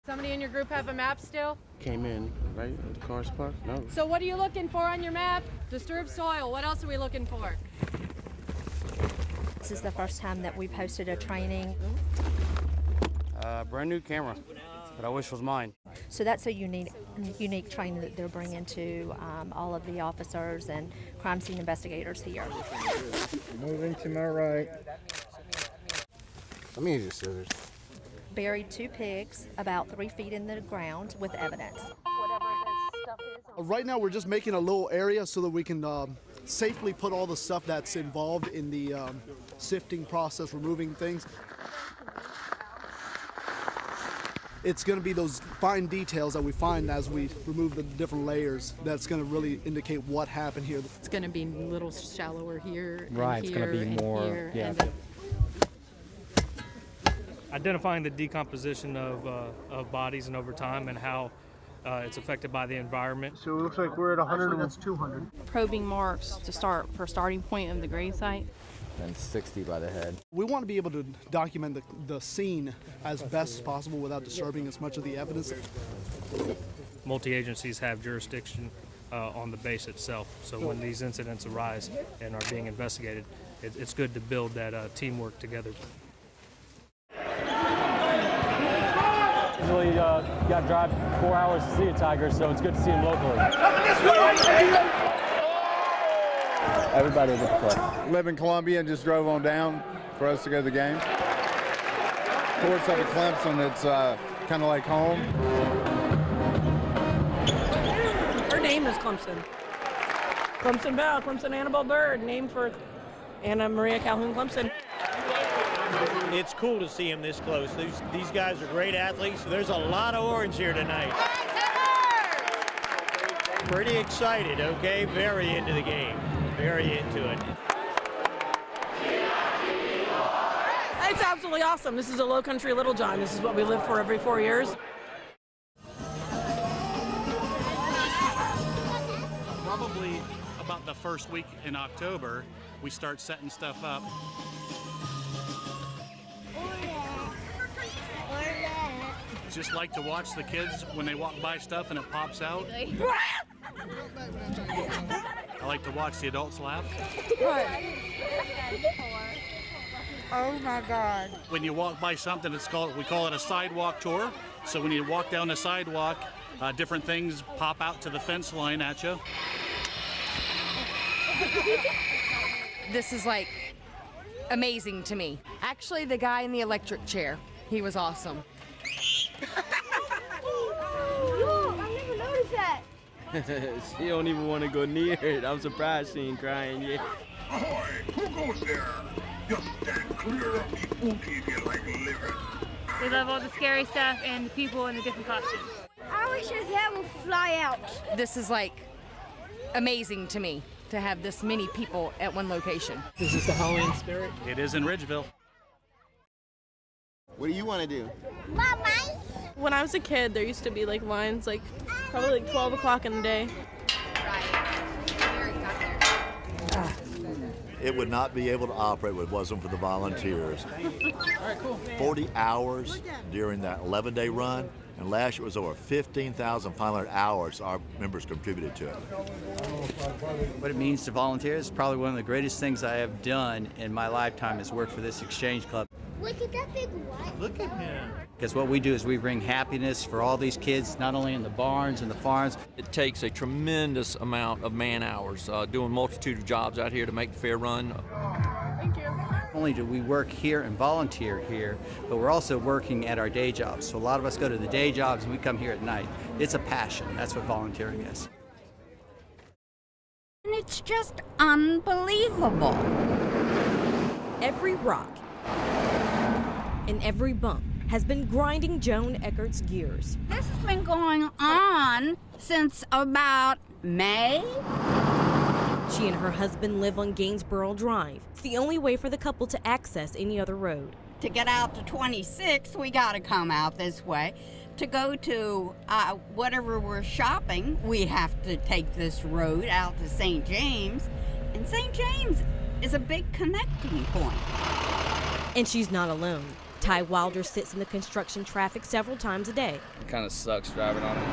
Somebody in your group have a map still? Came in, right? The car's parked? No. So what are you looking for on your map? Disturbed soil. What else are we looking for? This is the first time that we've hosted a training. Brand new camera that I wish was mine. So that's a unique training that they're bringing to all of the officers and crime scene investigators here. Moving to my right. Let me use your scissors. Buried 2 pigs about 3 feet in the ground with evidence. Right now we're just making a little area so that we can safely put all the stuff that's involved in the sifting process, removing things. It's going to be those fine details that we find as we remove the different layers that's going to really indicate what happened here. It's going to be a little shallower here. Right, it's going to be more, yeah. Identifying the decomposition of bodies and over time and how it's affected by the environment. So it looks like we're at 100. Actually, that's 200. Probing marks to start for starting point of the grave site. And 60 by the head. We want to be able to document the scene as best as possible without disturbing as much of the evidence. Multi-agencies have jurisdiction on the base itself, so when these incidents arise and are being investigated, it's good to build that teamwork together. Usually you got to drive 4 hours to see a tiger, so it's good to see him locally. Everybody at the play. Live in Columbia and just drove on down for us to go to the game. Of course, up at Clemson, it's kind of like home. Her name is Clemson. Clemson Bell, Clemson Annabelle Bird, named for Anna Maria Calhoun Clemson. It's cool to see them this close. These guys are great athletes. There's a lot of orange here tonight. Pretty excited, okay? Very into the game. Very into it. It's absolutely awesome. This is a Low Country Little John. This is what we live for every 4 years. Probably about the first week in October, we start setting stuff up. Just like to watch the kids when they walk by stuff and it pops out. I like to watch the adults laugh. Oh my God. When you walk by something, we call it a sidewalk tour. So when you walk down the sidewalk, different things pop out to the fence line at you. This is like amazing to me. Actually, the guy in the electric chair, he was awesome. Look, I never noticed that. She don't even want to go near it. I'm surprised she ain't crying yet. Ahoy! Who goes there? Just stand clear of the spooky if you like living. We love all the scary stuff and the people in the different costumes. I wish his hair would fly out. This is like amazing to me to have this many people at one location. This is the Halloween spirit. It is in Ridgeville. What do you want to do? Mama. When I was a kid, there used to be like lines like probably like 12 o'clock in the day. It would not be able to operate if it wasn't for the volunteers. All right, cool. 40 hours during that 11-day run, and last year it was over 15,500 hours our members contributed to it. What it means to volunteers is probably one of the greatest things I have done in my lifetime is work for this exchange club. Look at that big white. Look at him. Because what we do is we bring happiness for all these kids, not only in the barns and the farms. It takes a tremendous amount of man hours, doing multitude of jobs out here to make the fair run. Thank you. Not only do we work here and volunteer here, but we're also working at our day jobs. So a lot of us go to the day jobs and we come here at night. It's a passion. That's what volunteering is. And it's just unbelievable. Every rock and every bump has been grinding Joan Eckert's gears. This has been going on since about May. She and her husband live on Gainsborough Drive. It's the only way for the couple to access any other road. To get out to 26, we got to come out this way. To go to whatever we're shopping, we have to take this road out to St. James. And St. James is a big connecting point. And she's not alone. Ty Wilder sits in the construction traffic several times a day. It kind of sucks driving on it.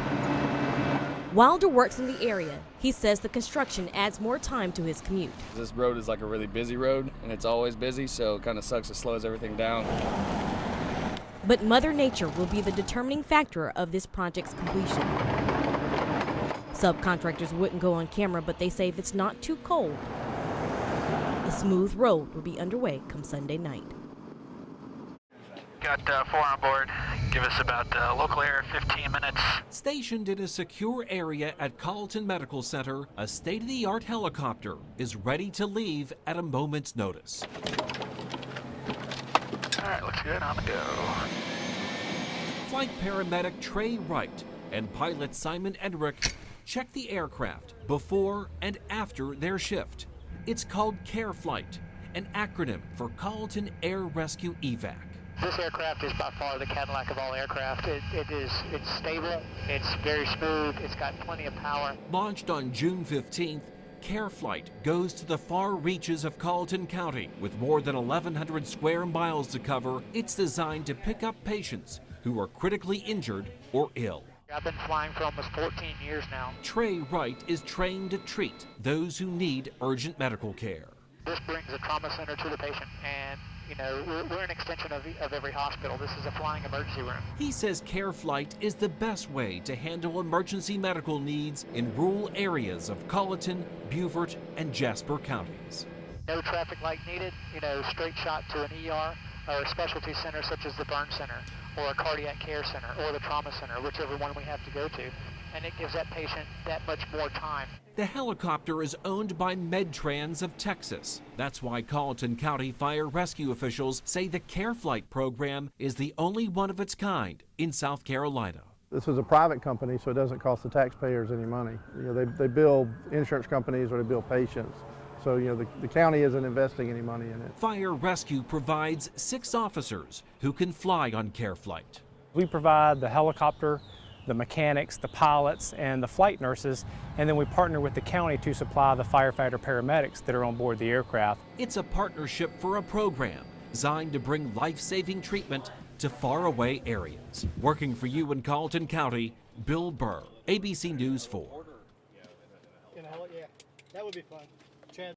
Wilder works in the area. He says the construction adds more time to his commute. This road is like a really busy road, and it's always busy, so it kind of sucks. It slows everything down. But Mother Nature will be the determining factor of this project's completion. Subcontractors wouldn't go on camera, but they say if it's not too cold, a smooth road will be underway come Sunday night. Got 4 on board. Give us about local air 15 minutes. Stationed in a secure area at Colleton Medical Center, a state-of-the-art helicopter is ready to leave at a moment's notice. All right, looks good. On the go. Flight paramedic Trey Wright and pilot Simon Edrick check the aircraft before and after their shift. It's called Care Flight, an acronym for Colleton Air Rescue Evac. This aircraft is by far the Cadillac of all aircraft. It's stable, it's very smooth, it's got plenty of power. Launched on June 15th, Care Flight goes to the far reaches of Colleton County. With more than 1,100 square miles to cover, it's designed to pick up patients who are critically injured or ill. I've been flying for almost 14 years now. Trey Wright is trained to treat those who need urgent medical care. This brings a trauma center to the patient, and we're an extension of every hospital. This is a flying emergency room. He says Care Flight is the best way to handle emergency medical needs in rural areas of Colleton, Beaufort, and Jasper counties. No traffic light needed, straight shot to an ER or a specialty center such as the burn center or a cardiac care center or the trauma center, whichever one we have to go to. And it gives that patient that much more time. The helicopter is owned by MedTrans of Texas. That's why Colleton County fire rescue officials say the Care Flight program is the only one of its kind in South Carolina. This is a private company, so it doesn't cost the taxpayers any money. They bill insurance companies or they bill patients. So, the county isn't investing any money in it. Fire Rescue provides 6 officers who can fly on Care Flight. We provide the helicopter, the mechanics, the pilots, and the flight nurses, and then we partner with the county to supply the firefighter paramedics that are on board the aircraft. It's a partnership for a program designed to bring life-saving treatment to faraway areas. Working for you in Colleton County, Bill Burr, ABC News 4. Yeah, that would be fun.